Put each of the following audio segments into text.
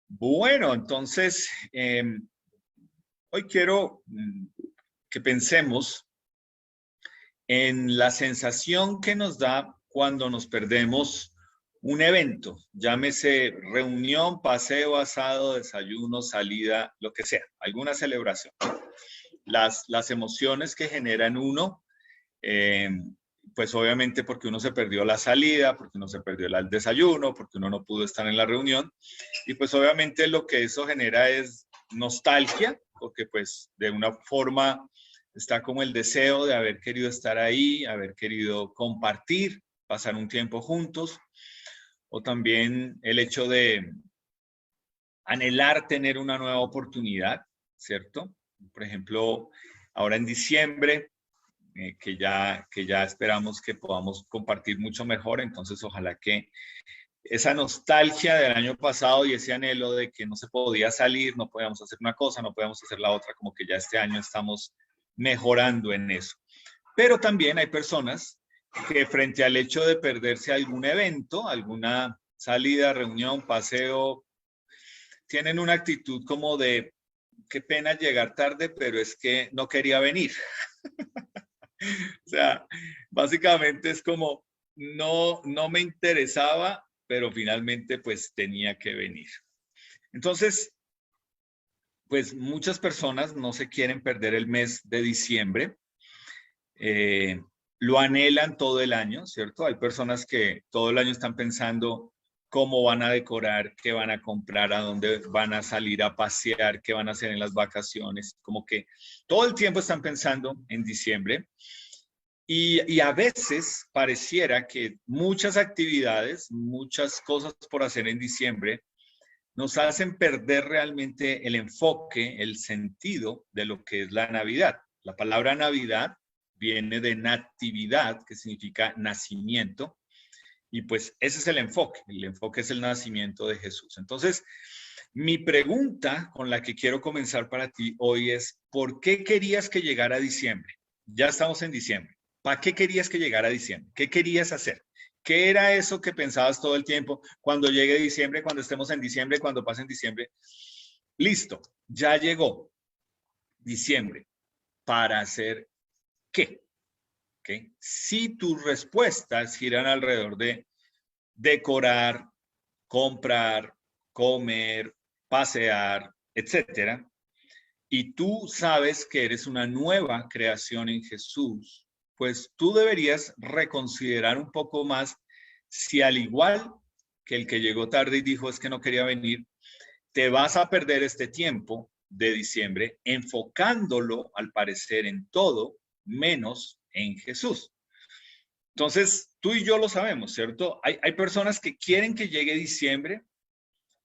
Bueno, entonces, hoy quiero que pensemos en la sensación que nos da cuando nos perdemos un evento, llámese reunión, paseo, asado, desayuno, salida, lo que sea, alguna celebración. Las emociones que genera en uno, eh, pues obviamente porque uno se perdió la salida, porque uno se perdió el desayuno, porque uno no pudo estar en la reunión, y pues obviamente lo que eso genera es nostalgia, porque pues de una forma está como el deseo de haber querido estar ahí, haber querido compartir, pasar un tiempo juntos, o también el hecho de anhelar tener una nueva oportunidad, ¿cierto? Por ejemplo, ahora en diciembre, que ya esperamos que podamos compartir mucho mejor, entonces ojalá que esa nostalgia del año pasado y ese anhelo de que no se podía salir, no podíamos hacer una cosa, no podíamos hacer la otra, como que ya este año estamos mejorando en eso. Pero también hay personas que frente al hecho de perderse algún evento, alguna salida, reunión, paseo, tienen una actitud como de, qué pena llegar tarde, pero es que no quería venir. O sea, básicamente es como, no me interesaba, pero finalmente pues tenía que venir. Entonces, pues muchas personas no se quieren perder el mes de diciembre, eh, lo anhelan todo el año, ¿cierto? Hay personas que todo el año están pensando cómo van a decorar, qué van a comprar, a dónde van a salir a pasear, qué van a hacer en las vacaciones, como que todo el tiempo están pensando en diciembre. Y a veces pareciera que muchas actividades, muchas cosas por hacer en diciembre, nos hacen perder realmente el enfoque, el sentido de lo que es la Navidad. La palabra Navidad viene de natividad, que significa nacimiento, y pues ese es el enfoque es el nacimiento de Jesús. Entonces, mi pregunta con la que quiero comenzar para ti hoy es, ¿por qué querías que llegara diciembre? Ya estamos en diciembre. ¿Para qué querías que llegara diciembre? ¿Qué querías hacer? ¿Qué era eso que pensabas todo el tiempo cuando llegue diciembre, cuando estemos en diciembre, cuando pase en diciembre? Listo, ya llegó diciembre. ¿Para hacer qué? ¿Okay? Si tus respuestas giran alrededor de decorar, comprar, comer, pasear, etcétera, y tú sabes que eres una nueva creación en Jesús, pues tú deberías reconsiderar un poco más si al igual que el que llegó tarde y dijo es que no quería venir, te vas a perder este tiempo de diciembre enfocándolo al parecer en todo menos en Jesús. Entonces, tú y yo lo sabemos, ¿cierto? Hay personas que quieren que llegue diciembre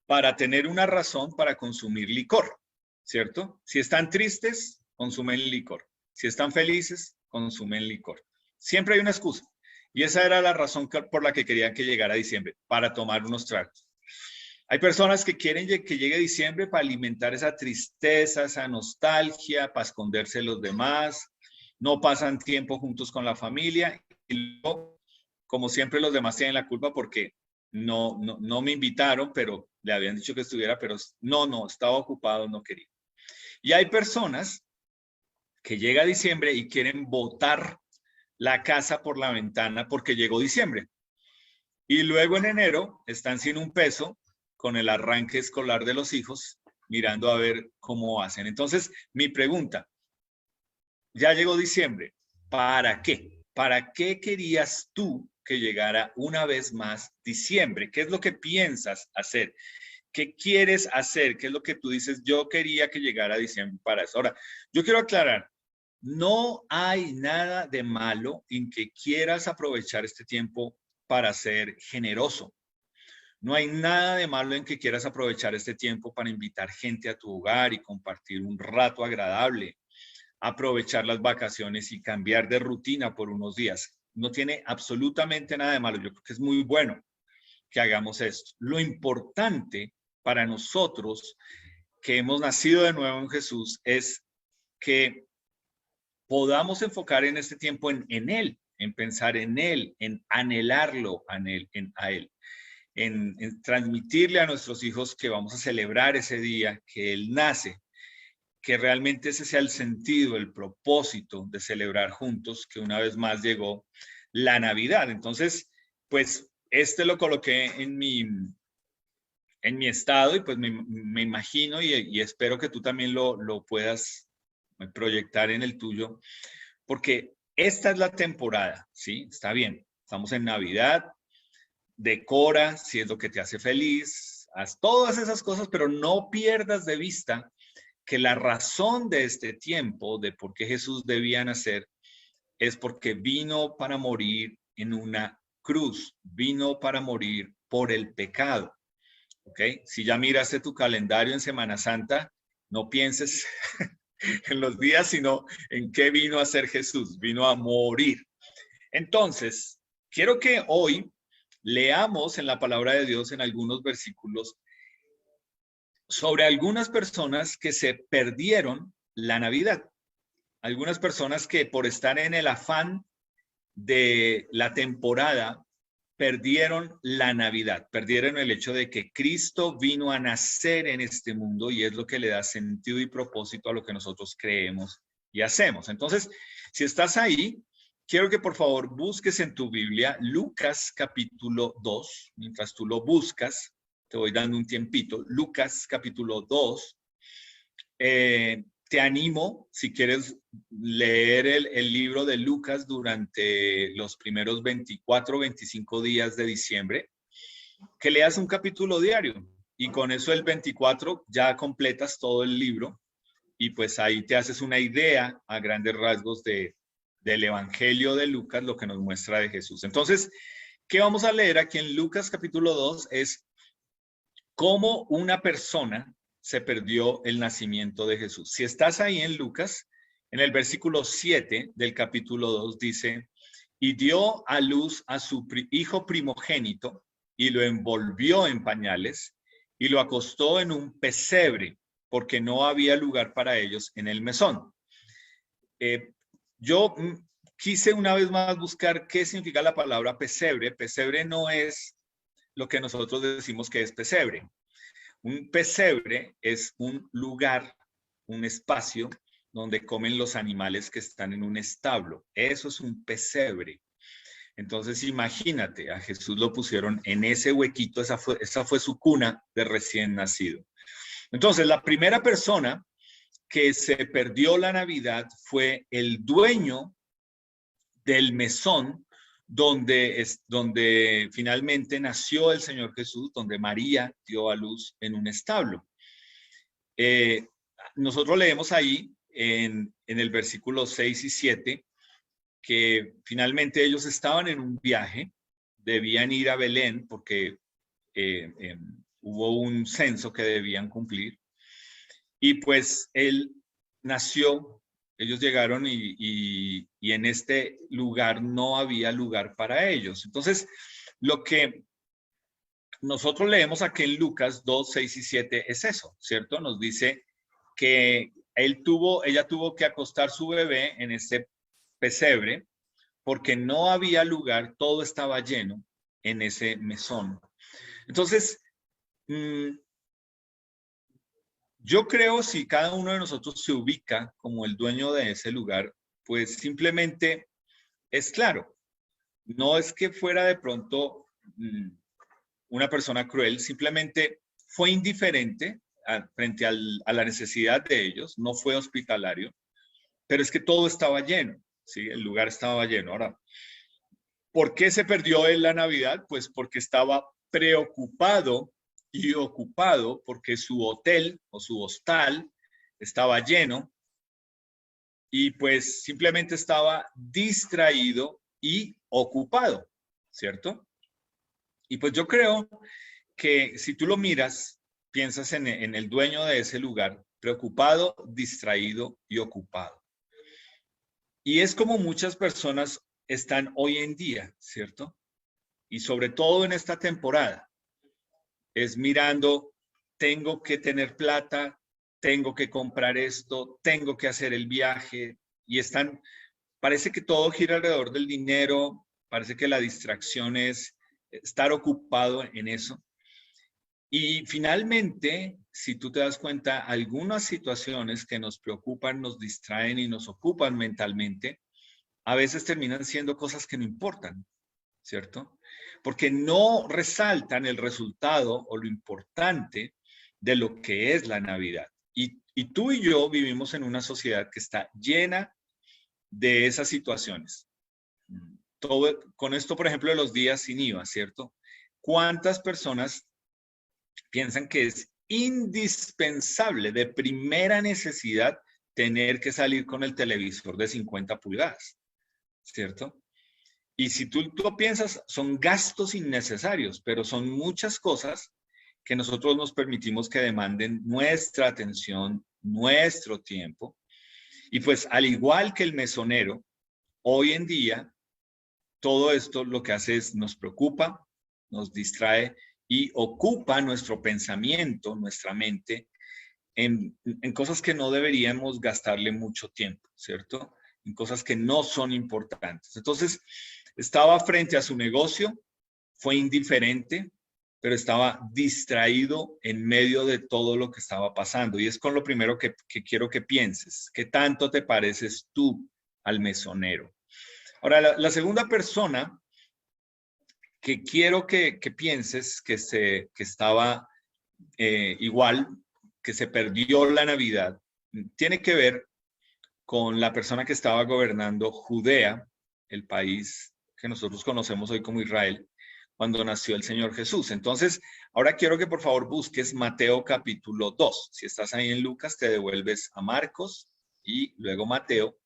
para tener una razón para consumir licor, ¿cierto? Si están tristes, consumen licor. Si están felices, consumen licor. Siempre hay una excusa. Y esa era la razón por la que querían que llegara diciembre, para tomar unos tragos. Hay personas que quieren que llegue diciembre para alimentar esa tristeza, esa nostalgia, para esconderse de los demás, no pasan tiempo juntos con la familia y luego, como siempre, los demás tienen la culpa porque no me invitaron, pero le habían dicho que estuviera, pero no, estaba ocupado, no quería. Y hay personas que llega diciembre y quieren botar la casa por la ventana porque llegó diciembre. Y luego en enero están sin un peso con el arranque escolar de los hijos, mirando a ver cómo hacen. Entonces, mi pregunta, ya llegó diciembre, ¿para qué? ¿Para qué querías tú que llegara una vez más diciembre? ¿Qué es lo que piensas hacer? ¿Qué quieres hacer? ¿Qué es lo que tú dices? Yo quería que llegara diciembre para eso. Ahora, yo quiero aclarar, no hay nada de malo en que quieras aprovechar este tiempo para ser generoso. No hay nada de malo en que quieras aprovechar este tiempo para invitar gente a tu hogar y compartir un rato agradable, aprovechar las vacaciones y cambiar de rutina por unos días. No tiene absolutamente nada de malo. Yo creo que es muy bueno que hagamos esto. Lo importante para nosotros que hemos nacido de nuevo en Jesús es que podamos enfocar en este tiempo en Él, en pensar en Él, en anhelarlo a Él. en transmitirle a nuestros hijos que vamos a celebrar ese día, que Él nace, que realmente ese sea el sentido, el propósito de celebrar juntos, que una vez más llegó la Navidad. Entonces, pues lo coloqué en mi estado y pues me imagino y espero que tú también lo puedas proyectar en el tuyo, porque esta es la temporada, ¿sí? Está bien, estamos en Navidad, decora si es lo que te hace feliz, haz todas esas cosas, pero no pierdas de vista que la razón de este tiempo, de por qué Jesús debía nacer, es porque vino para morir en una cruz, vino para morir por el pecado. ¿Ok? Si ya miraste tu calendario en Semana Santa, no pienses en los días, sino en qué vino a hacer Jesús, vino a morir. Entonces, quiero que hoy leamos en la palabra de Dios en algunos versículos sobre algunas personas que se perdieron la Navidad. Algunas personas que por estar en el afán de la temporada perdieron la Navidad, perdieron el hecho de que Cristo vino a nacer en este mundo y es lo que le da sentido y propósito a lo que nosotros creemos y hacemos. Entonces, si estás ahí, quiero que por favor busques en tu Biblia Lucas capítulo 2, mientras tú lo buscas, te voy dando un tiempito, Lucas capítulo 2, te animo, si quieres leer el libro de Lucas durante los primeros 24 o 25 días de diciembre, que leas un capítulo diario y con eso el 24 ya completas todo el libro y pues ahí te haces una idea a grandes rasgos del Evangelio de Lucas, lo que nos muestra de Jesús. Entonces, ¿qué vamos a leer aquí en Lucas capítulo 2? Es cómo una persona se perdió el nacimiento de Jesús. Si estás ahí en Lucas, en el versículo 7 del capítulo 2 dice, y dio a luz a su hijo primogénito y lo envolvió en pañales y lo acostó en un pesebre porque no había lugar para ellos en el mesón. Yo quise una vez más buscar qué significa la palabra pesebre. Pesebre no es lo que nosotros decimos que es pesebre. Un pesebre es un lugar, un espacio donde comen los animales que están en un establo. Eso es un pesebre. Entonces imagínate, a Jesús lo pusieron en ese huequito, esa fue su cuna de recién nacido. Entonces la primera persona que se perdió la Navidad fue el dueño del mesón donde finalmente nació el Señor Jesús, donde María dio a luz en un establo. Nosotros leemos ahí en el versículo 6 y 7 que finalmente ellos estaban en un viaje, debían ir a Belén porque hubo un censo que debían cumplir y pues él nació. Ellos llegaron y en este lugar no había lugar para ellos. Entonces, lo que nosotros leemos aquí en Lucas 2, 6 y 7 es eso, ¿cierto? Nos dice que ella tuvo que acostar su bebé en ese pesebre porque no había lugar, todo estaba lleno en ese mesón. Entonces, yo creo si cada uno de nosotros se ubica como el dueño de ese lugar, pues simplemente es claro, no es que fuera de pronto una persona cruel, simplemente fue indiferente frente a la necesidad de ellos, no fue hospitalario, pero es que todo estaba lleno, ¿sí? El lugar estaba lleno. Ahora, ¿por qué se perdió en la Navidad? Pues porque estaba preocupado y ocupado porque su hotel o su hostal estaba lleno y pues simplemente estaba distraído y ocupado, ¿cierto? Y pues yo creo que si tú lo miras, piensas en el dueño de ese lugar, preocupado, distraído y ocupado. Y es como muchas personas están hoy en día, ¿cierto? Y sobre todo en esta temporada, es mirando, tengo que tener plata, tengo que comprar esto, tengo que hacer el viaje, y parece que todo gira alrededor del dinero, parece que la distracción es estar ocupado en eso. Y finalmente, si tú te das cuenta, algunas situaciones que nos preocupan, nos distraen y nos ocupan mentalmente, a veces terminan siendo cosas que no importan, ¿cierto? Porque no resaltan el resultado o lo importante de lo que es la Navidad. Y tú y yo vivimos en una sociedad que está llena de esas situaciones. Todo, con esto, por ejemplo, de los días sin IVA, ¿cierto? ¿Cuántas personas piensan que es indispensable, de primera necesidad, tener que salir con el televisor de 50 pulgadas, ¿cierto? Y si tú lo piensas, son gastos innecesarios, pero son muchas cosas que nosotros nos permitimos que demanden nuestra atención, nuestro tiempo. Y pues al igual que el mesonero, hoy en día, todo esto lo que hace es nos preocupa, nos distrae y ocupa nuestro pensamiento, nuestra mente, en cosas que no deberíamos gastarle mucho tiempo, ¿cierto? En cosas que no son importantes. Entonces, estaba frente a su negocio, fue indiferente, pero estaba distraído en medio de todo lo que estaba pasando. Y es con lo primero que quiero que pienses. ¿Qué tanto te pareces tú al mesonero? Ahora, la segunda persona que quiero que pienses que estaba igual, que se perdió la Navidad, tiene que ver con la persona que estaba gobernando Judea, el país que nosotros conocemos hoy como Israel, cuando nació el Señor Jesús. Entonces, ahora quiero que por favor busques Mateo capítulo 2. Si estás ahí en Lucas, te devuelves a Marcos y luego Mateo.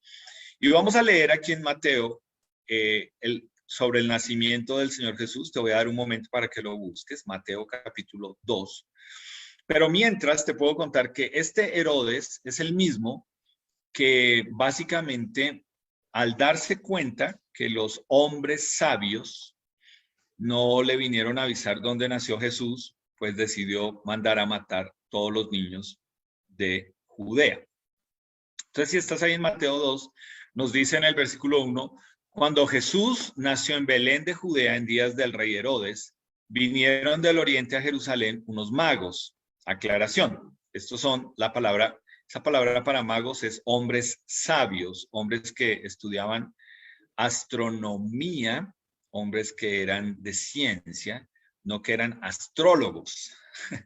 Y vamos a leer aquí en Mateo sobre el nacimiento del Señor Jesús. Te voy a dar un momento para que lo busques, Mateo capítulo 2. Pero mientras te puedo contar que este Herodes es el mismo que básicamente al darse cuenta que los hombres sabios no le vinieron a avisar dónde nació Jesús, pues decidió mandar a matar todos los niños de Judea. Entonces, si estás ahí en Mateo 2, nos dice en el versículo 1, cuando Jesús nació en Belén de Judea en días del rey Herodes, vinieron del oriente a Jerusalén unos magos. Aclaración, estos son la palabra, esa palabra para magos es hombres sabios, hombres que estudiaban astronomía, hombres que eran de ciencia, no que eran astrólogos,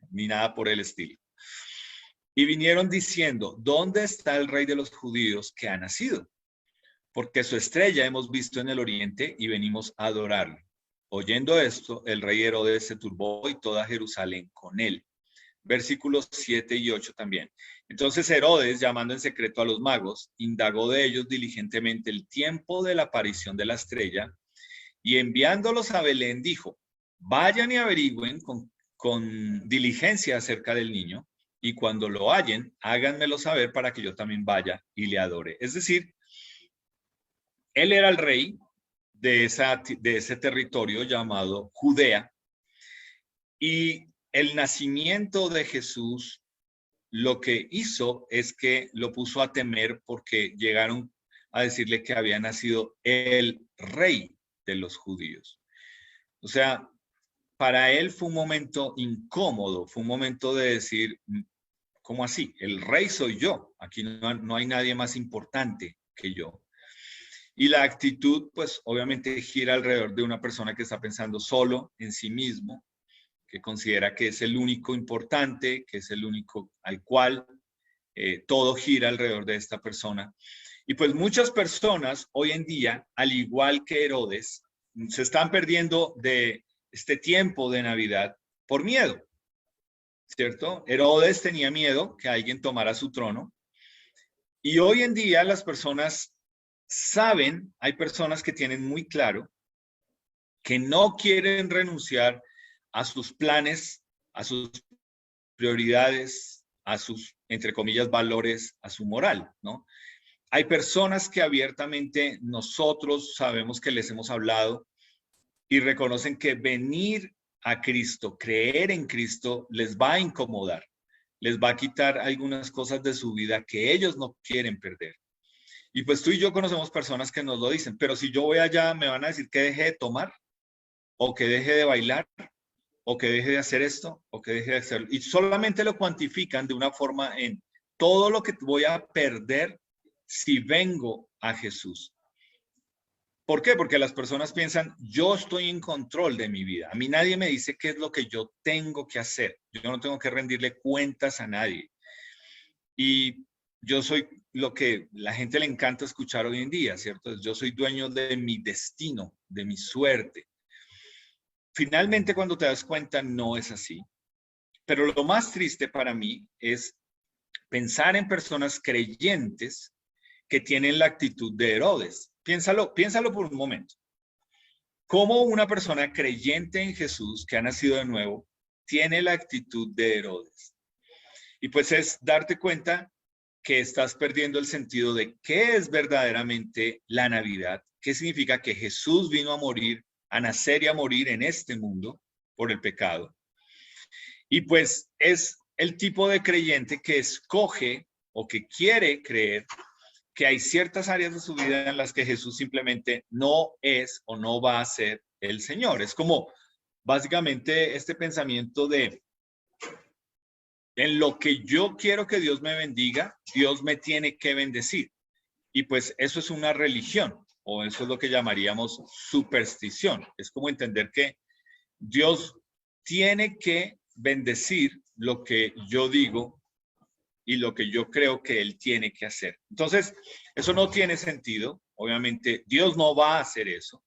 ni nada por el estilo. Y vinieron diciendo, ¿dónde está el rey de los judíos que ha nacido? Porque su estrella hemos visto en el oriente y venimos a adorarlo. Oyendo esto, el rey Herodes se turbó y toda Jerusalén con él. Versículos 7 y 8 también. Entonces Herodes, llamando en secreto a los magos, indagó de ellos diligentemente el tiempo de la aparición de la estrella y enviándolos a Belén dijo, vayan y averigüen con diligencia acerca del niño y cuando lo hallen, háganmelo saber para que yo también vaya y le adore. Es decir, él era el rey de ese territorio llamado Judea y el nacimiento de Jesús lo que hizo es que lo puso a temer porque llegaron a decirle que había nacido el rey de los judíos. O sea, para él fue un momento incómodo, fue un momento de decir, ¿cómo así? El rey soy yo, aquí no hay nadie más importante que yo. Y la actitud, pues obviamente gira alrededor de una persona que está pensando solo en sí mismo, que considera que es el único importante, que es el único al cual todo gira alrededor de esta persona. Y pues muchas personas hoy en día, al igual que Herodes, se están perdiendo de este tiempo de Navidad por miedo, ¿cierto? Herodes tenía miedo que alguien tomara su trono. Y hoy en día las personas saben, hay personas que tienen muy claro que no quieren renunciar a sus planes, a sus prioridades, a sus, entre comillas, valores, a su moral, ¿no? Hay personas que abiertamente nosotros sabemos que les hemos hablado y reconocen que venir a Cristo, creer en Cristo, les va a incomodar, les va a quitar algunas cosas de su vida que ellos no quieren perder. Y pues tú y yo conocemos personas que nos lo dicen, pero si yo voy allá, ¿me van a decir que deje de tomar? o que deje de bailar, o que deje de hacer esto, o que deje de hacerlo. Y solamente lo cuantifican de una forma en todo lo que voy a perder si vengo a Jesús. ¿Por qué? Porque las personas piensan, yo estoy en control de mi vida. A mí nadie me dice qué es lo que yo tengo que hacer. Yo no tengo que rendirle cuentas a nadie. Y yo soy lo que la gente le encanta escuchar hoy en día, ¿cierto? Yo soy dueño de mi destino, de mi suerte. Finalmente, cuando te das cuenta, no es así. Pero lo más triste para mí es pensar en personas creyentes que tienen la actitud de Herodes. Piénsalo por un momento. ¿Cómo una persona creyente en Jesús, que ha nacido de nuevo, tiene la actitud de Herodes? Y pues es darte cuenta que estás perdiendo el sentido de qué es verdaderamente la Navidad, qué significa que Jesús vino a morir, a nacer y a morir en este mundo por el pecado. Y pues es el tipo de creyente que escoge o que quiere creer que hay ciertas áreas de su vida en las que Jesús simplemente no es o no va a ser el Señor. Es como básicamente este pensamiento de en lo que yo quiero que Dios me bendiga, Dios me tiene que bendecir. Y pues eso es una religión, o eso es lo que llamaríamos superstición. Es como entender que Dios tiene que bendecir lo que yo digo y lo que yo creo que Él tiene que hacer. Entonces, eso no tiene sentido. Obviamente, Dios no va a hacer eso,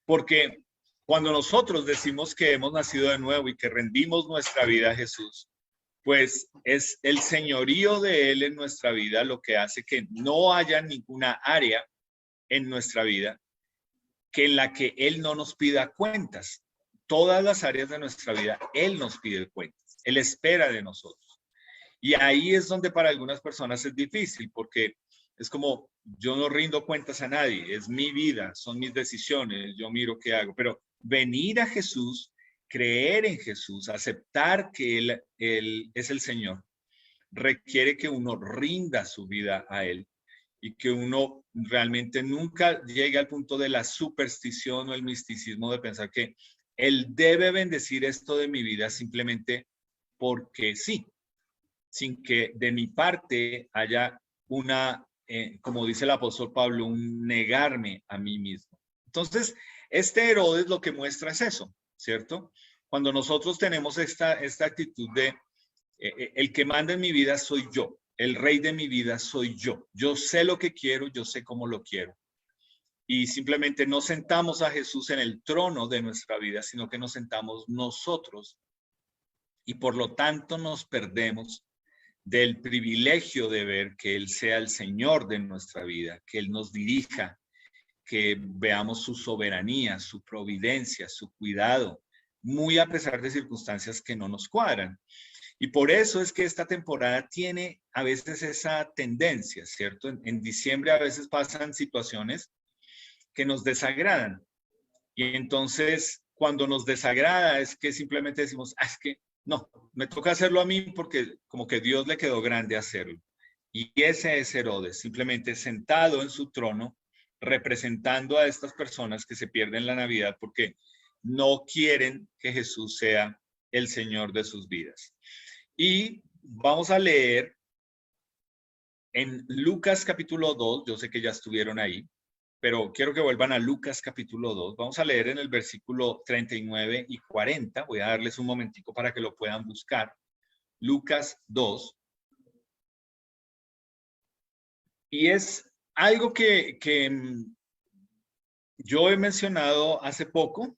porque cuando nosotros decimos que hemos nacido de nuevo y que rendimos nuestra vida a Jesús, pues es el señorío de Él en nuestra vida lo que hace que no haya ninguna área en nuestra vida que en la que Él no nos pida cuentas. Todas las áreas de nuestra vida, Él nos pide cuentas. Él espera de nosotros. Y ahí es donde para algunas personas es difícil, porque es como, yo no rindo cuentas a nadie, es mi vida, son mis decisiones, yo miro qué hago. Pero venir a Jesús, creer en Jesús, aceptar que Él es el Señor, requiere que uno rinda su vida a Él y que uno realmente nunca llegue al punto de la superstición o el misticismo de pensar que Él debe bendecir esto de mi vida simplemente porque sí, sin que de mi parte haya una, como dice el apóstol Pablo, un negarme a mí mismo. Entonces, este Herodes lo que muestra es eso, ¿cierto? Cuando nosotros tenemos esta actitud de el que manda en mi vida soy yo, el rey de mi vida soy yo sé lo que quiero, yo sé cómo lo quiero. Y simplemente no sentamos a Jesús en el trono de nuestra vida, sino que nos sentamos nosotros y por lo tanto nos perdemos del privilegio de ver que Él sea el Señor de nuestra vida, que Él nos dirija, que veamos su soberanía, su providencia, su cuidado, muy a pesar de circunstancias que no nos cuadran. Y por eso es que esta temporada tiene a veces esa tendencia, ¿cierto? En diciembre a veces pasan situaciones que nos desagradan. Y entonces, cuando nos desagrada es que simplemente decimos, es que no, me toca hacerlo a mí porque como que Dios le quedó grande hacerlo. Y ese es Herodes, simplemente sentado en su trono, representando a estas personas que se pierden la Navidad porque no quieren que Jesús sea el Señor de sus vidas. Y vamos a leer en Lucas capítulo 2, yo sé que ya estuvieron ahí, pero quiero que vuelvan a Lucas capítulo 2. Vamos a leer en el versículo 39 y 40. Voy a darles un momentico para que lo puedan buscar. Lucas 2. Y es algo que yo he mencionado hace poco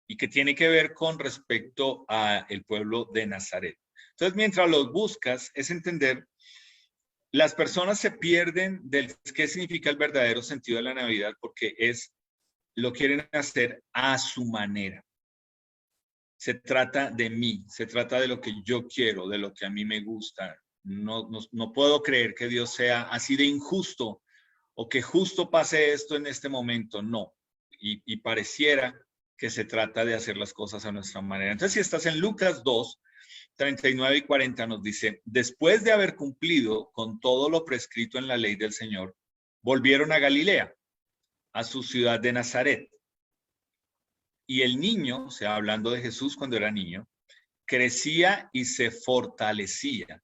y que tiene que ver con respecto al pueblo de Nazaret. Entonces, mientras los buscas, es entender, las personas se pierden del qué significa el verdadero sentido de la Navidad porque lo quieren hacer a su manera. Se trata de mí, se trata de lo que yo quiero, de lo que a mí me gusta. No puedo creer que Dios sea así de injusto o que justo pase esto en este momento. No. Y pareciera que se trata de hacer las cosas a nuestra manera. Entonces, si estás en Lucas 2, 39 y 40 nos dice, después de haber cumplido con todo lo prescrito en la ley del Señor, volvieron a Galilea, a su ciudad de Nazaret. Y el niño, o sea, hablando de Jesús cuando era niño, crecía y se fortalecía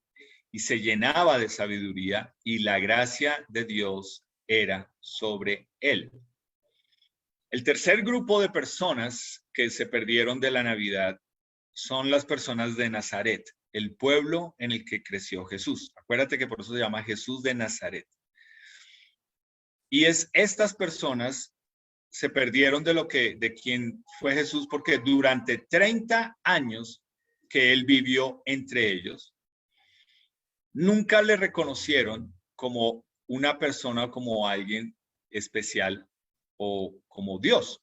y se llenaba de sabiduría y la gracia de Dios era sobre él. El tercer grupo de personas que se perdieron de la Navidad son las personas de Nazaret, el pueblo en el que creció Jesús. Acuérdate que por eso se llama Jesús de Nazaret. Y estas personas se perdieron de quien fue Jesús, porque durante 30 años que él vivió entre ellos, nunca le reconocieron como una persona, como alguien especial o como Dios.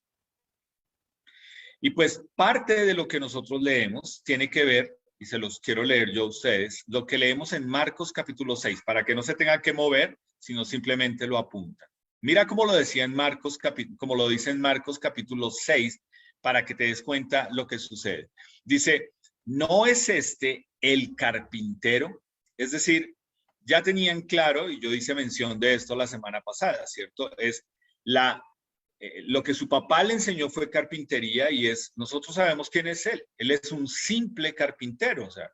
Y pues parte de lo que nosotros leemos tiene que ver, y se los quiero leer yo a ustedes, lo que leemos en Marcos capítulo 6, para que no se tenga que mover, sino simplemente lo apunta. Mira cómo lo decía en Marcos, como lo dice en Marcos capítulo 6, para que te des cuenta lo que sucede. Dice, ¿no es este el carpintero? Es decir, ya tenían claro, y yo hice mención de esto la semana pasada, ¿cierto? Es lo que su papá le enseñó fue carpintería y nosotros sabemos quién es él. Él es un simple carpintero, o sea,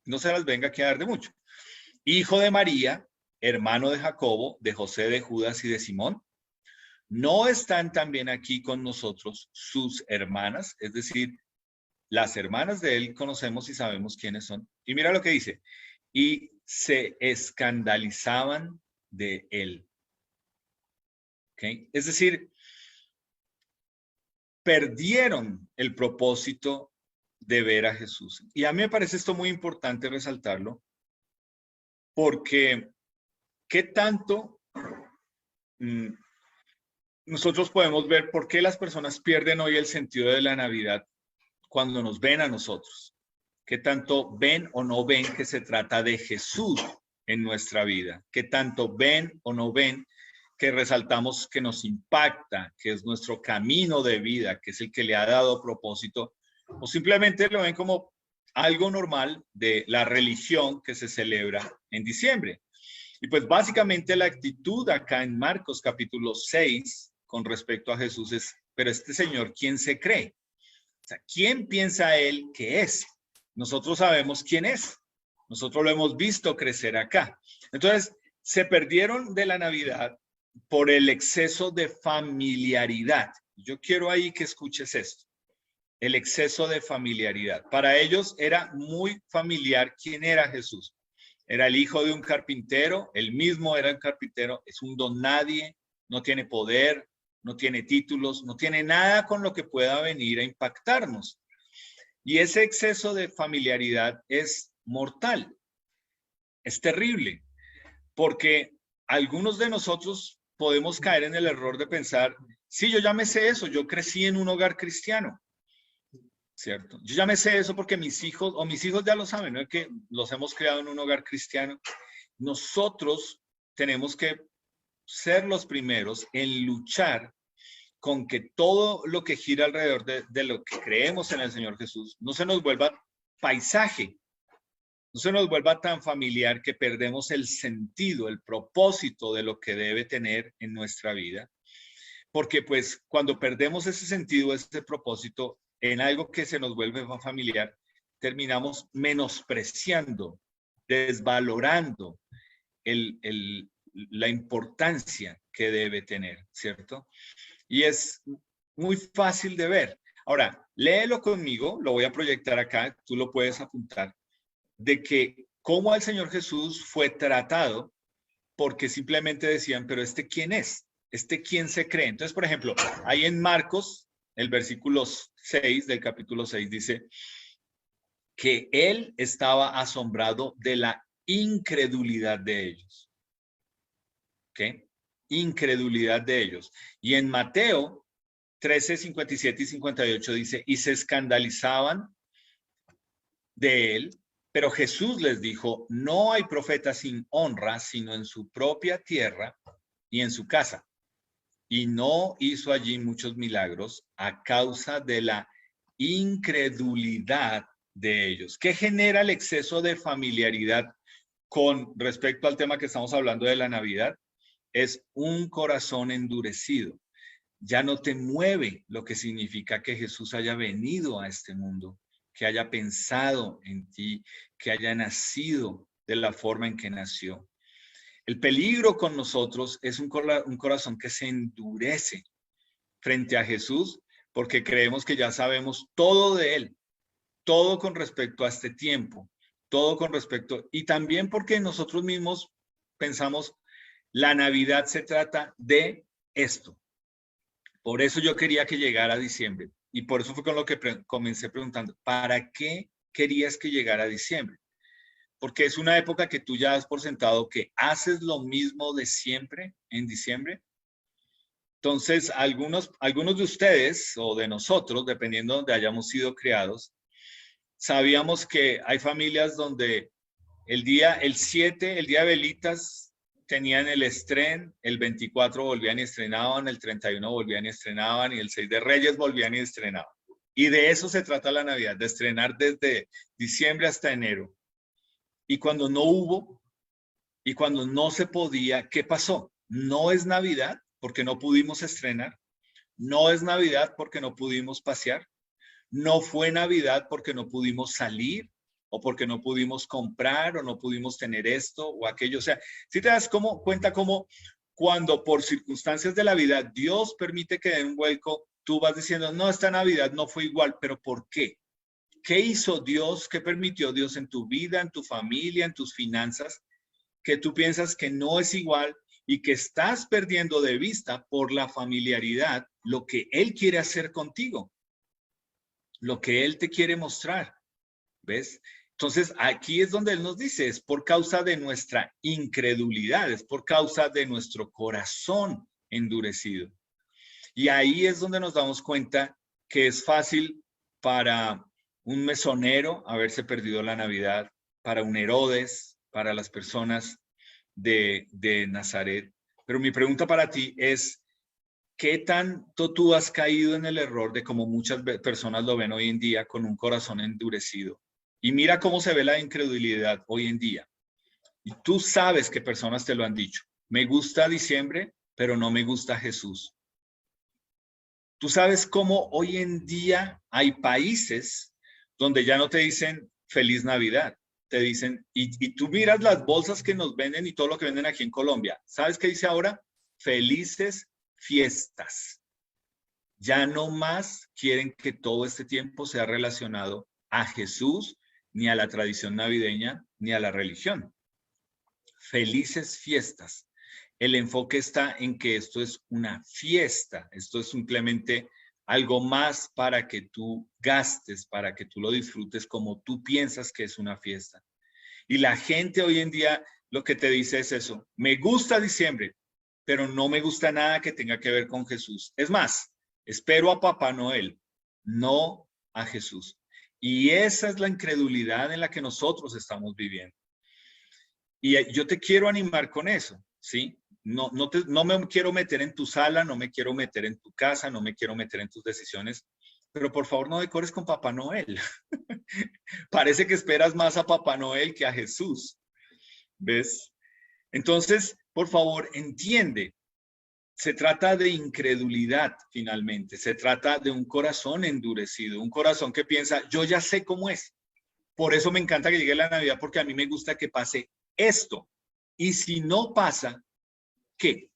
no se las venga a quedar de mucho. Hijo de María, hermano de Jacobo, de José, de Judas y de Simón. ¿No están también aquí con nosotros sus hermanas? Es decir, las hermanas de él conocemos y sabemos quiénes son. Y mira lo que dice. Y se escandalizaban de él. ¿Okay? Es decir, perdieron el propósito de ver a Jesús. Y a mí me parece esto muy importante resaltarlo, porque ¿qué tanto nosotros podemos ver por qué las personas pierden hoy el sentido de la Navidad cuando nos ven a nosotros? ¿Qué tanto ven o no ven que se trata de Jesús en nuestra vida? ¿Qué tanto ven o no ven que resaltamos que nos impacta, que es nuestro camino de vida, que es el que le ha dado propósito? O simplemente lo ven como algo normal de la religión que se celebra en diciembre. Y pues básicamente la actitud acá en Marcos capítulo 6 con respecto a Jesús es, pero este señor, ¿quién se cree? O sea, ¿quién piensa él que es? Nosotros sabemos quién es. Nosotros lo hemos visto crecer acá. Entonces, se perdieron de la Navidad por el exceso de familiaridad. Yo quiero ahí que escuches esto. El exceso de familiaridad. Para ellos era muy familiar quién era Jesús. Era el hijo de un carpintero, él mismo era un carpintero, es un don nadie, no tiene poder, no tiene títulos, no tiene nada con lo que pueda venir a impactarnos. Y ese exceso de familiaridad es mortal, es terrible, porque algunos de nosotros podemos caer en el error de pensar, sí, yo ya me sé eso, yo crecí en un hogar cristiano, ¿cierto? Yo ya me sé eso porque mis hijos ya lo saben, ¿no? Es que los hemos criado en un hogar cristiano. Nosotros tenemos que ser los primeros en luchar con que todo lo que gira alrededor de lo que creemos en el Señor Jesús no se nos vuelva paisaje, no se nos vuelva tan familiar que perdemos el sentido, el propósito de lo que debe tener en nuestra vida. Porque pues cuando perdemos ese sentido, ese propósito en algo que se nos vuelve familiar, terminamos menospreciando, desvalorando la importancia que debe tener, ¿cierto? Y es muy fácil de ver. Ahora, léelo conmigo, lo voy a proyectar acá, tú lo puedes apuntar, de que cómo el Señor Jesús fue tratado porque simplemente decían, pero ¿este quién es? ¿Este quién se cree? Entonces, por ejemplo, ahí en Marcos, el versículo 6 del capítulo 6 dice que él estaba asombrado de la incredulidad de ellos. ¿Ok? Incredulidad de ellos. Y en Mateo 13, 57 y 58 dice, y se escandalizaban de él, pero Jesús les dijo, no hay profeta sin honra, sino en su propia tierra y en su casa. Y no hizo allí muchos milagros a causa de la incredulidad de ellos. ¿Qué genera el exceso de familiaridad con respecto al tema que estamos hablando de la Navidad? Es un corazón endurecido. ya no te mueve lo que significa que Jesús haya venido a este mundo, que haya pensado en ti, que haya nacido de la forma en que nació. El peligro con nosotros es un corazón que se endurece frente a Jesús porque creemos que ya sabemos todo de Él, todo con respecto a este tiempo, todo con respecto, y también porque nosotros mismos pensamos, la Navidad se trata de esto. Por eso yo quería que llegara diciembre. Y por eso fue con lo que comencé preguntando, ¿para qué querías que llegara diciembre? Porque es una época que tú ya has por sentado que haces lo mismo de siempre en diciembre. Entonces, algunos de ustedes o de nosotros, dependiendo de donde hayamos sido criados, sabíamos que hay familias donde el día 7, el día de velitas, tenían el estreno, el 24 volvían y estrenaban, el 31 volvían y estrenaban, y el 6 de Reyes volvían y estrenaban. Y de eso se trata la Navidad, de estrenar desde diciembre hasta enero. Y cuando no hubo, y cuando no se podía, ¿qué pasó? No es Navidad porque no pudimos estrenar, no es Navidad porque no pudimos pasear, no fue Navidad porque no pudimos salir, o porque no pudimos comprar, o no pudimos tener esto o aquello. O sea, si te das cuenta cómo cuando por circunstancias de la vida Dios permite que den un vuelco, tú vas diciendo, no, esta Navidad no fue igual, pero ¿por qué? ¿Qué hizo Dios? ¿Qué permitió Dios en tu vida, en tu familia, en tus finanzas? Que tú piensas que no es igual y que estás perdiendo de vista por la familiaridad lo que Él quiere hacer contigo, lo que Él te quiere mostrar. ¿Ves? Entonces, aquí es donde Él nos dice, es por causa de nuestra incredulidad, es por causa de nuestro corazón endurecido. Y ahí es donde nos damos cuenta que es fácil para un mesonero haberse perdido la Navidad, para un Herodes, para las personas de Nazaret. Pero mi pregunta para ti es, ¿qué tanto tú has caído en el error de como muchas personas lo ven hoy en día con un corazón endurecido? Y mira cómo se ve la incredulidad hoy en día. Y tú sabes que personas te lo han dicho. Me gusta diciembre, pero no me gusta Jesús. Tú sabes cómo hoy en día hay países donde ya no te dicen Feliz Navidad. Te dicen, y tú miras las bolsas que nos venden y todo lo que venden aquí en Colombia. ¿Sabes qué dice ahora? Felices fiestas. Ya no más quieren que todo este tiempo sea relacionado a Jesús, ni a la tradición navideña, ni a la religión. Felices fiestas. El enfoque está en que esto es una fiesta, esto es simplemente algo más para que tú gastes, para que tú lo disfrutes como tú piensas que es una fiesta. Y la gente hoy en día lo que te dice es eso, me gusta diciembre, pero no me gusta nada que tenga que ver con Jesús. Es más, espero a Papá Noel, no a Jesús. Y esa es la incredulidad en la que nosotros estamos viviendo. Y yo te quiero animar con eso, ¿sí? No me quiero meter en tu sala, no me quiero meter en tu casa, no me quiero meter en tus decisiones, pero por favor no decores con Papá Noel. Parece que esperas más a Papá Noel que a Jesús, ¿ves? Entonces, por favor, entiende. Se trata de incredulidad, finalmente. Se trata de un corazón endurecido, un corazón que piensa, yo ya sé cómo es. Por eso me encanta que llegue la Navidad, porque a mí me gusta que pase esto. Y si no pasa, ¿qué?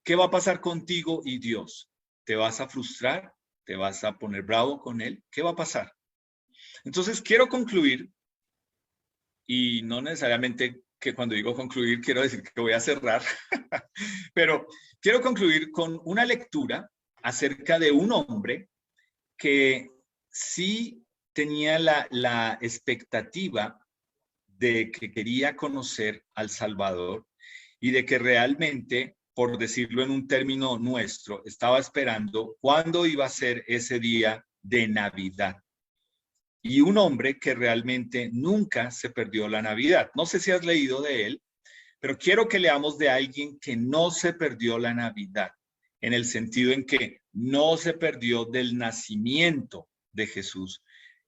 ¿Qué va a pasar contigo y Dios? ¿Te vas a frustrar? ¿Te vas a poner bravo con Él? ¿Qué va a pasar? Entonces, quiero concluir, y no necesariamente que cuando digo concluir quiero decir que voy a cerrar, pero quiero concluir con una lectura acerca de un hombre que sí tenía la expectativa de que quería conocer al Salvador y de que realmente, por decirlo en un término nuestro, estaba esperando cuándo iba a ser ese día de Navidad. Y un hombre que realmente nunca se perdió la Navidad. No sé si has leído de él, pero quiero que leamos de alguien que no se perdió la Navidad, en el sentido en que no se perdió del nacimiento de Jesús,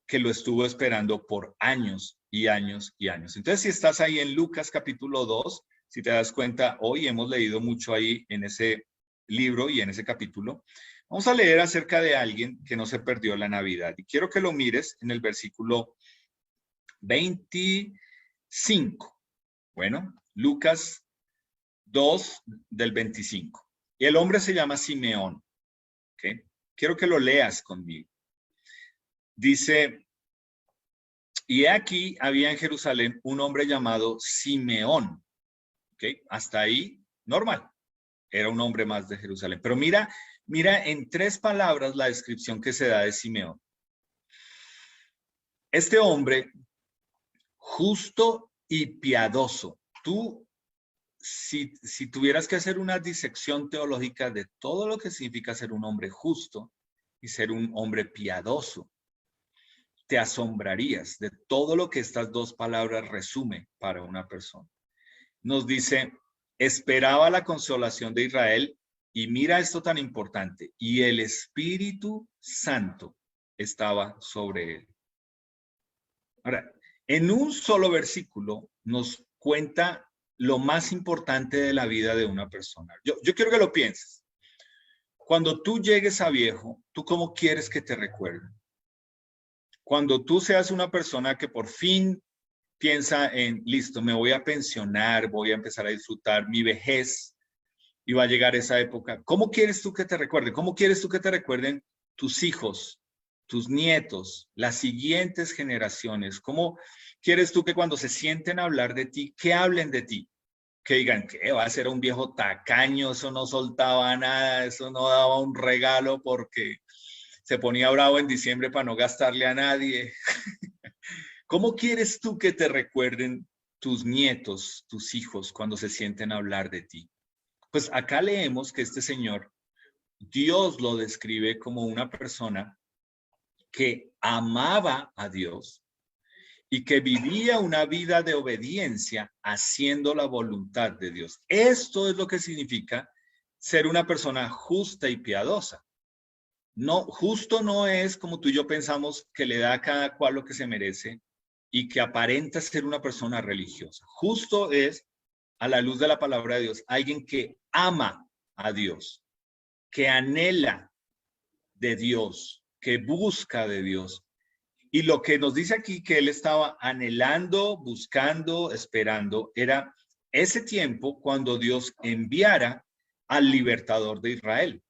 que lo estuvo esperando por años y años y años. Entonces, si estás ahí en Lucas capítulo 2, si te das cuenta, hoy hemos leído mucho ahí en ese libro y en ese capítulo, vamos a leer acerca de alguien que no se perdió la Navidad. Y quiero que lo mires en el versículo 25. Bueno, Lucas 2 del 25. Y el hombre se llama Simeón. ¿Okay? Quiero que lo leas conmigo. Dice, y aquí había en Jerusalén un hombre llamado Simeón. ¿Okay? Hasta ahí, normal. Era un hombre más de Jerusalén. Pero mira en 3 palabras la descripción que se da de Simeón. Este hombre, justo y piadoso. Tú, si tuvieras que hacer una disección teológica de todo lo que significa ser un hombre justo y ser un hombre piadoso, te asombrarías de todo lo que estas 2 palabras resume para una persona. Nos dice, esperaba la consolación de Israel, y mira esto tan importante, y el Espíritu Santo estaba sobre él. Ahora, en un solo versículo nos cuenta lo más importante de la vida de una persona. Yo quiero que lo pienses. Cuando tú llegues a viejo, ¿tú cómo quieres que te recuerden? Cuando tú seas una persona que por fin piensa en, listo, me voy a pensionar, voy a empezar a disfrutar mi vejez y va a llegar esa época. ¿Cómo quieres tú que te recuerden? ¿Cómo quieres tú que te recuerden tus hijos, tus nietos, las siguientes generaciones? ¿Cómo quieres tú que cuando se sienten a hablar de ti, que hablen de ti? Que digan que va a ser un viejo tacaño, eso no soltaba nada, eso no daba un regalo porque se ponía bravo en diciembre para no gastarle a nadie. ¿Cómo quieres tú que te recuerden tus nietos, tus hijos, cuando se sienten a hablar de ti? Pues acá leemos que este señor, Dios lo describe como una persona que amaba a Dios y que vivía una vida de obediencia haciendo la voluntad de Dios. Esto es lo que significa ser una persona justa y piadosa. No, justo no es como tú y yo pensamos que le da a cada cual lo que se merece y que aparenta ser una persona religiosa. Justo es, a la luz de la palabra de Dios, alguien que ama a Dios, que anhela de Dios, que busca de Dios. Y lo que nos dice aquí que él estaba anhelando, buscando, esperando, era ese tiempo cuando Dios enviara al libertador de Israel.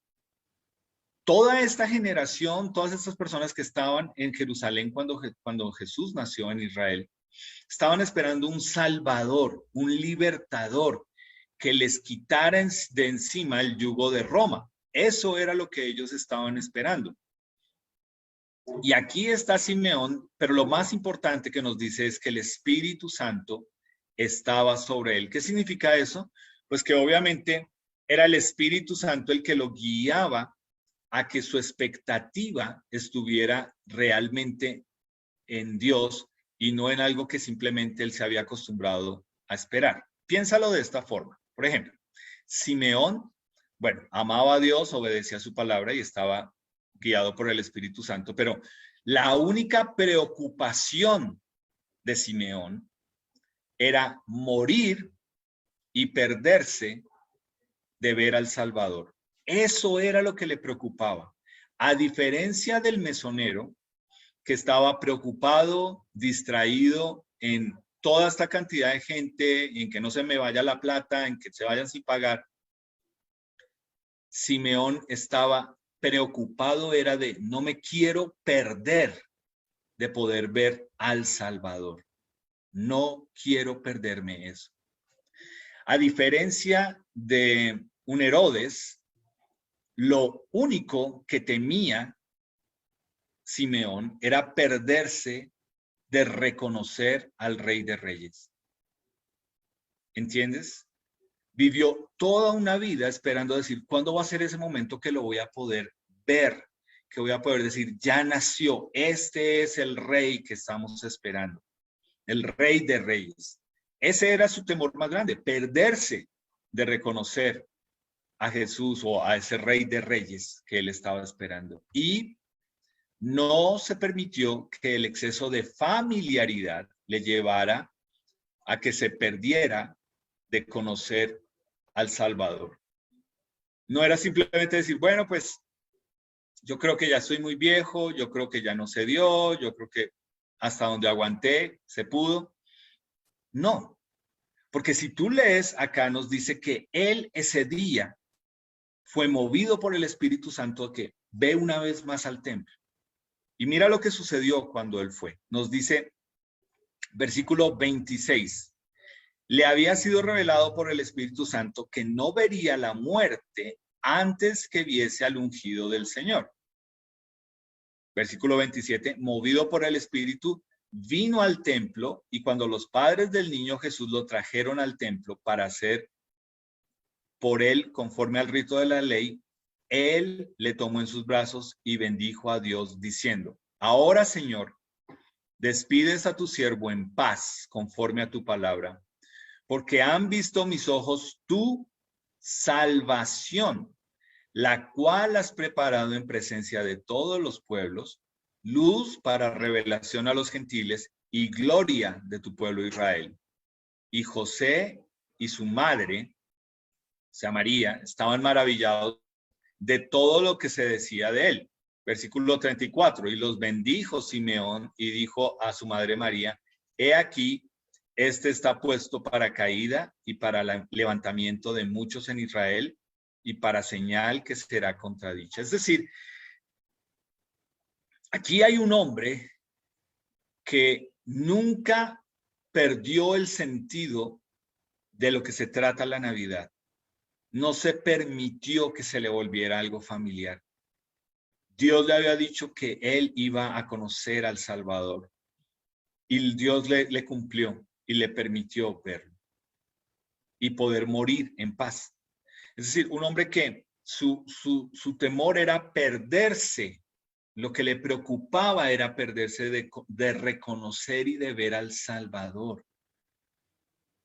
Toda esta generación, todas estas personas que estaban en Jerusalén cuando Jesús nació en Israel, estaban esperando un salvador, un libertador, que les quitara de encima el yugo de Roma. Eso era lo que ellos estaban esperando. Y aquí está Simeón, pero lo más importante que nos dice es que el Espíritu Santo estaba sobre él. ¿Qué significa eso? Pues que obviamente era el Espíritu Santo el que lo guiaba a que su expectativa estuviera realmente en Dios y no en algo que simplemente él se había acostumbrado a esperar. Piénsalo de esta forma. Por ejemplo, Simeón, bueno, amaba a Dios, obedecía su palabra y estaba guiado por el Espíritu Santo, pero la única preocupación de Simeón era morir y perderse de ver al Salvador. Eso era lo que le preocupaba. A diferencia del mesonero, que estaba preocupado, distraído en toda esta cantidad de gente, en que no se me vaya la plata, en que se vayan sin pagar, Simeón estaba preocupado, era de no me quiero perder de poder ver al Salvador. No quiero perderme eso. A diferencia de un Herodes, lo único que temía Simeón era perderse de reconocer al Rey de Reyes. ¿Entiendes? Vivió toda una vida esperando decir, ¿cuándo va a ser ese momento que lo voy a poder ver? Que voy a poder decir, ya nació, este es el Rey que estamos esperando, el Rey de Reyes. Ese era su temor más grande, perderse de reconocer a Jesús o a ese Rey de Reyes que él estaba esperando. Y no se permitió que el exceso de familiaridad le llevara a que se perdiera de conocer al Salvador. No era simplemente decir, bueno, pues yo creo que ya soy muy viejo, yo creo que ya no se dio, yo creo que hasta donde aguanté se pudo. No, porque si tú lees acá nos dice que él ese día fue movido por el Espíritu Santo que ve una vez más al templo. Y mira lo que sucedió cuando él fue. Nos dice, versículo 26, le había sido revelado por el Espíritu Santo que no vería la muerte antes que viese al ungido del Señor. Versículo 27, movido por el Espíritu, vino al templo y cuando los padres del niño Jesús lo trajeron al templo para hacer por él conforme al rito de la ley, él le tomó en sus brazos y bendijo a Dios diciendo, ahora Señor, despides a tu siervo en paz conforme a tu palabra, porque han visto mis ojos tu salvación, la cual has preparado en presencia de todos los pueblos, luz para revelación a los gentiles y gloria de tu pueblo Israel. Y José y su madre, o sea, María, estaban maravillados de todo lo que se decía de él. Versículo 34, y los bendijo Simeón y dijo a su madre María, he aquí, este está puesto para caída y para levantamiento de muchos en Israel y para señal que será contradicha. Es decir, aquí hay un hombre que nunca perdió el sentido de lo que se trata la Navidad. No se permitió que se le volviera algo familiar. Dios le había dicho que él iba a conocer al Salvador y Dios le cumplió y le permitió verlo y poder morir en paz. Es decir, un hombre que su temor era perderse, lo que le preocupaba era perderse de reconocer y de ver al Salvador,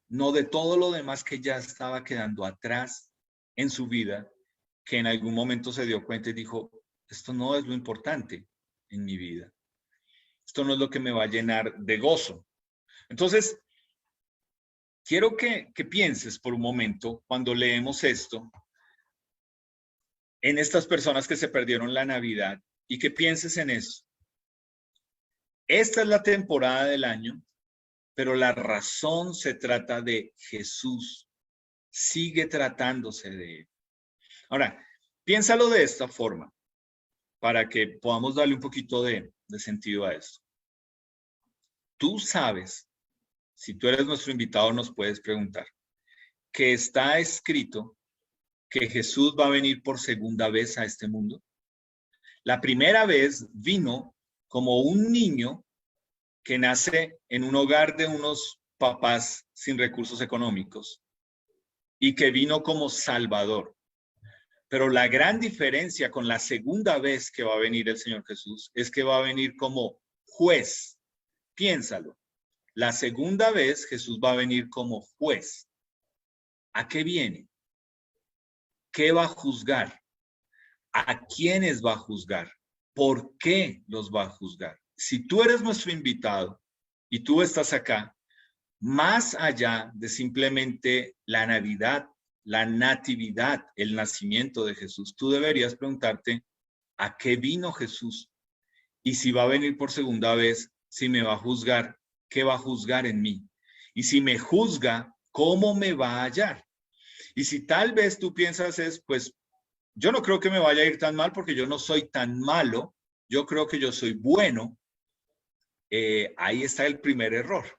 no de todo lo demás que ya estaba quedando atrás en su vida, que en algún momento se dio cuenta y dijo, esto no es lo importante en mi vida. Esto no es lo que me va a llenar de gozo. Entonces, quiero que pienses por un momento cuando leemos esto en estas personas que se perdieron la Navidad y que pienses en eso. Esta es la temporada del año, pero la razón se trata de Jesús. Sigue tratándose de él. Ahora, piénsalo de esta forma para que podamos darle un poquito de sentido a esto. Tú sabes, si tú eres nuestro invitado, nos puedes preguntar, que está escrito que Jesús va a venir por segunda vez a este mundo. La primera vez vino como un niño que nace en un hogar de unos papás sin recursos económicos y que vino como Salvador. Pero la gran diferencia con la segunda vez que va a venir el Señor Jesús es que va a venir como juez. Piénsalo. La segunda vez Jesús va a venir como juez. ¿A qué viene? ¿Qué va a juzgar? ¿A quiénes va a juzgar? ¿Por qué los va a juzgar? Si tú eres nuestro invitado y tú estás acá, más allá de simplemente la Navidad, la natividad, el nacimiento de Jesús, tú deberías preguntarte, ¿a qué vino Jesús? Y si va a venir por segunda vez, si me va a juzgar, ¿qué va a juzgar en mí? Y si me juzga, ¿cómo me va a hallar? Y si tal vez tú piensas es, pues, yo no creo que me vaya a ir tan mal porque yo no soy tan malo, yo creo que yo soy bueno, ahí está el primer error.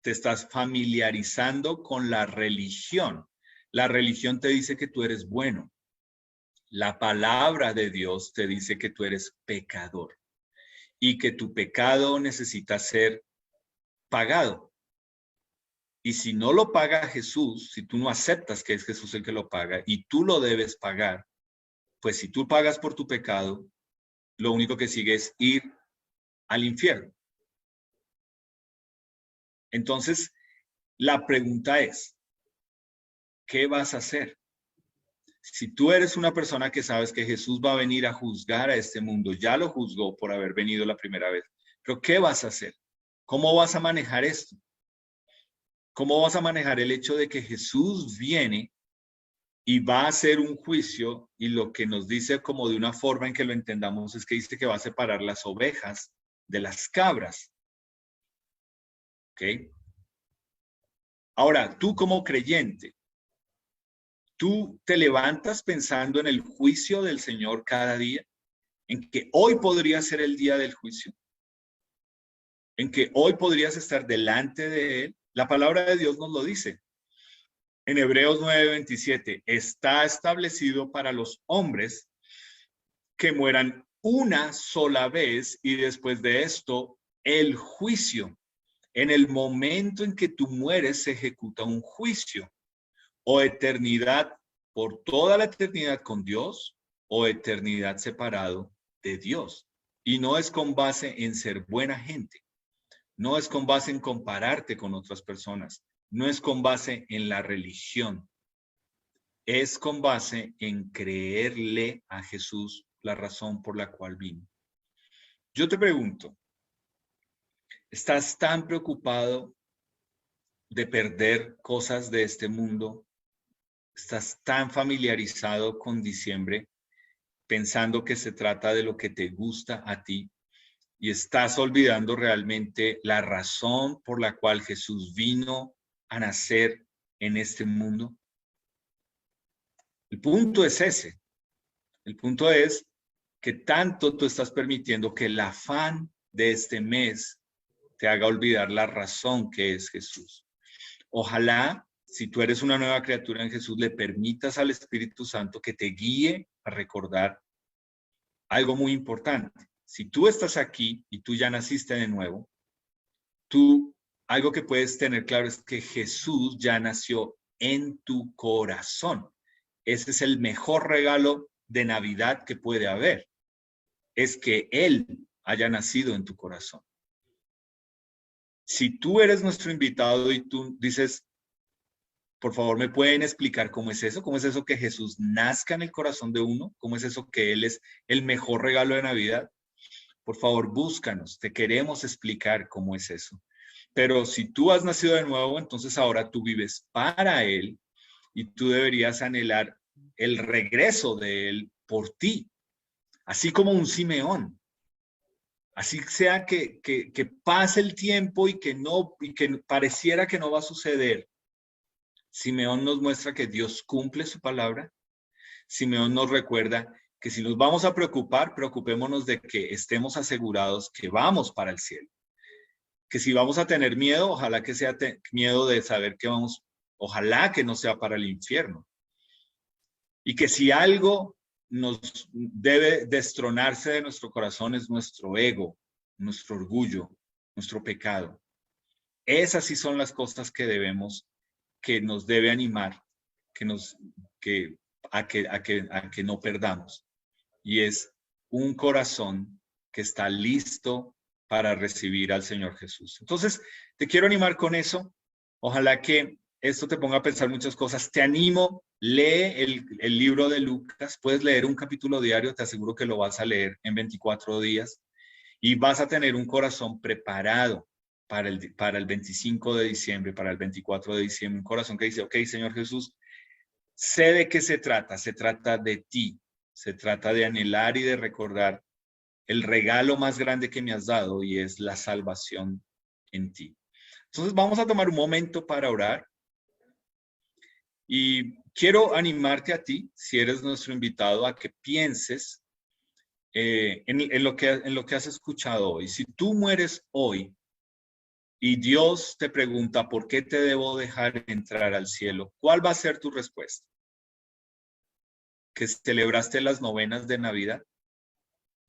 Te estás familiarizando con la religión. La religión te dice que tú eres bueno. La palabra de Dios te dice que tú eres pecador y que tu pecado necesita ser pagado. Y si no lo paga Jesús, si tú no aceptas que es Jesús el que lo paga y tú lo debes pagar, pues si tú pagas por tu pecado, lo único que sigue es ir al infierno. Entonces, la pregunta es, ¿qué vas a hacer? Si tú eres una persona que sabes que Jesús va a venir a juzgar a este mundo, ya lo juzgó por haber venido la primera vez, pero ¿qué vas a hacer? ¿Cómo vas a manejar esto? ¿Cómo vas a manejar el hecho de que Jesús viene y va a hacer un juicio, y lo que nos dice como de una forma en que lo entendamos es que dice que va a separar las ovejas de las cabras. ¿Ok? Ahora, tú como creyente, tú te levantas pensando en el juicio del Señor cada día, en que hoy podría ser el día del juicio, en que hoy podrías estar delante de Él. La palabra de Dios nos lo dice. En Hebreos 9:27, está establecido para los hombres que mueran una sola vez y después de esto el juicio. En el momento en que tú mueres se ejecuta un juicio, o eternidad por toda la eternidad con Dios, o eternidad separado de Dios. Y no es con base en ser buena gente, no es con base en compararte con otras personas, no es con base en la religión, es con base en creerle a Jesús la razón por la cual vino. Yo te pregunto, ¿estás tan preocupado de perder cosas de este mundo? ¿Estás tan familiarizado con diciembre pensando que se trata de lo que te gusta a ti y estás olvidando realmente la razón por la cual Jesús vino a nacer en este mundo? El punto es ese. El punto es que tanto tú estás permitiendo que el afán de este mes te haga olvidar la razón que es Jesús. Ojalá, si tú eres una nueva criatura en Jesús, le permitas al Espíritu Santo que te guíe a recordar algo muy importante. Si tú estás aquí y tú ya naciste de nuevo, algo que puedes tener claro es que Jesús ya nació en tu corazón. Ese es el mejor regalo de Navidad que puede haber. Es que Él haya nacido en tu corazón. Si tú eres nuestro invitado y tú dices, por favor, ¿me pueden explicar cómo es eso? ¿Cómo es eso que Jesús nazca en el corazón de uno? ¿Cómo es eso que Él es el mejor regalo de Navidad? Por favor, búscanos. Te queremos explicar cómo es eso. Pero si tú has nacido de nuevo, entonces ahora tú vives para Él y tú deberías anhelar el regreso de Él por ti, así como un Simeón. Así sea que pase el tiempo y que pareciera que no va a suceder. Simeón nos muestra que Dios cumple su palabra. Simeón nos recuerda que si nos vamos a preocupar, preocupémonos de que estemos asegurados que vamos para el cielo. Que si vamos a tener miedo, ojalá que sea miedo de saber que vamos, ojalá que no sea para el infierno. Y que si algo nos debe destronarse de nuestro corazón es nuestro ego, nuestro orgullo, nuestro pecado. Esas sí son las cosas que nos debe animar, a que no perdamos. Y es un corazón que está listo para recibir al Señor Jesús. Entonces, te quiero animar con eso. Ojalá que esto te ponga a pensar muchas cosas. Te animo, lee el libro de Lucas. Puedes leer un capítulo diario, te aseguro que lo vas a leer en 24 días y vas a tener un corazón preparado para el 25 de diciembre, para el 24 de diciembre. Un corazón que dice, ok, Señor Jesús, sé de qué se trata de ti. Se trata de anhelar y de recordar el regalo más grande que me has dado y es la salvación en ti. Entonces vamos a tomar un momento para orar y quiero animarte a ti, si eres nuestro invitado, a que pienses en lo que has escuchado hoy. Si tú mueres hoy y Dios te pregunta por qué te debo dejar entrar al cielo, ¿cuál va a ser tu respuesta? ¿Que celebraste las novenas de Navidad?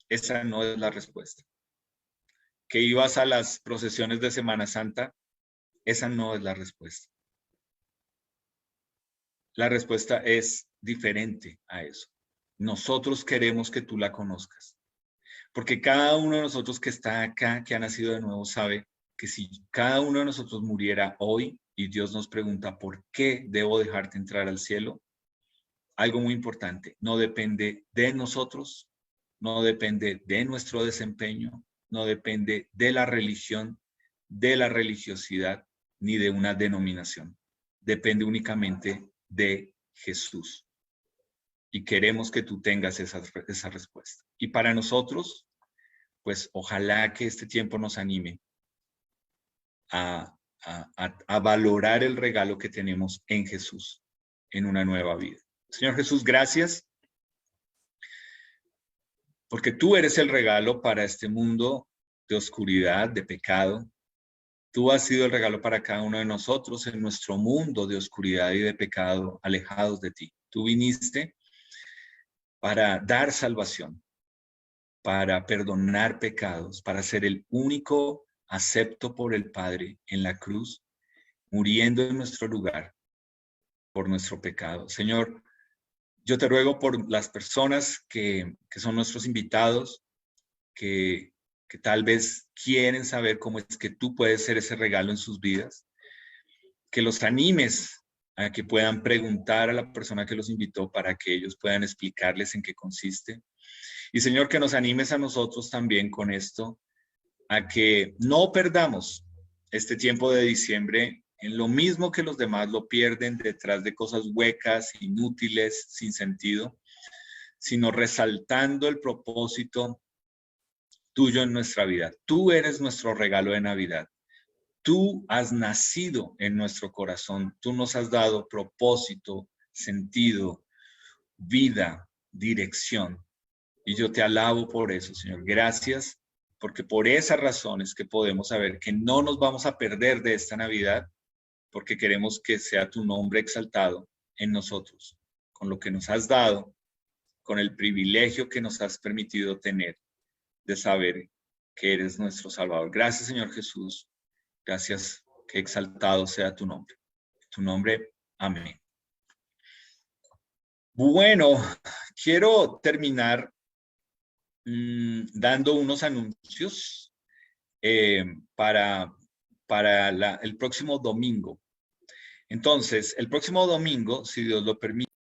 Esa no es la respuesta. ¿Que ibas a las procesiones de Semana Santa? Esa no es la respuesta. La respuesta es diferente a eso. Nosotros queremos que tú la conozcas. Porque cada uno de nosotros que está acá, que ha nacido de nuevo, sabe que si cada uno de nosotros muriera hoy y Dios nos pregunta por qué debo dejarte entrar al cielo, algo muy importante, no depende de nosotros, no depende de nuestro desempeño, no depende de la religión, de la religiosidad, ni de una denominación. Depende únicamente de Jesús. y queremos que tú tengas esa respuesta. Y para nosotros, pues ojalá que este tiempo nos anime a valorar el regalo que tenemos en Jesús, en una nueva vida. Señor Jesús, gracias, porque tú eres el regalo para este mundo de oscuridad, de pecado. Tú has sido el regalo para cada uno de nosotros en nuestro mundo de oscuridad y de pecado, alejados de ti. Tú viniste para dar salvación, para perdonar pecados, para ser el único acepto por el Padre en la cruz, muriendo en nuestro lugar por nuestro pecado. Señor, yo te ruego por las personas que son nuestros invitados, que tal vez quieren saber cómo es que tú puedes ser ese regalo en sus vidas, que los animes a que puedan preguntar a la persona que los invitó para que ellos puedan explicarles en qué consiste. Y Señor, que nos animes a nosotros también con esto, a que no perdamos este tiempo de diciembre en lo mismo que los demás lo pierden detrás de cosas huecas, inútiles, sin sentido, sino resaltando el propósito tuyo en nuestra vida. Tú eres nuestro regalo de Navidad. Tú has nacido en nuestro corazón. Tú nos has dado propósito, sentido, vida, dirección. Y yo te alabo por eso, Señor. Gracias, porque por esas razones que podemos saber que no nos vamos a perder de esta Navidad, porque queremos que sea tu nombre exaltado en nosotros, con lo que nos has dado, con el privilegio que nos has permitido tener de saber que eres nuestro Salvador. Gracias, Señor Jesús. Gracias, que exaltado sea tu nombre. Tu nombre, amén. Bueno, quiero terminar dando unos anuncios para el próximo domingo. Entonces, el próximo domingo, si Dios lo permite,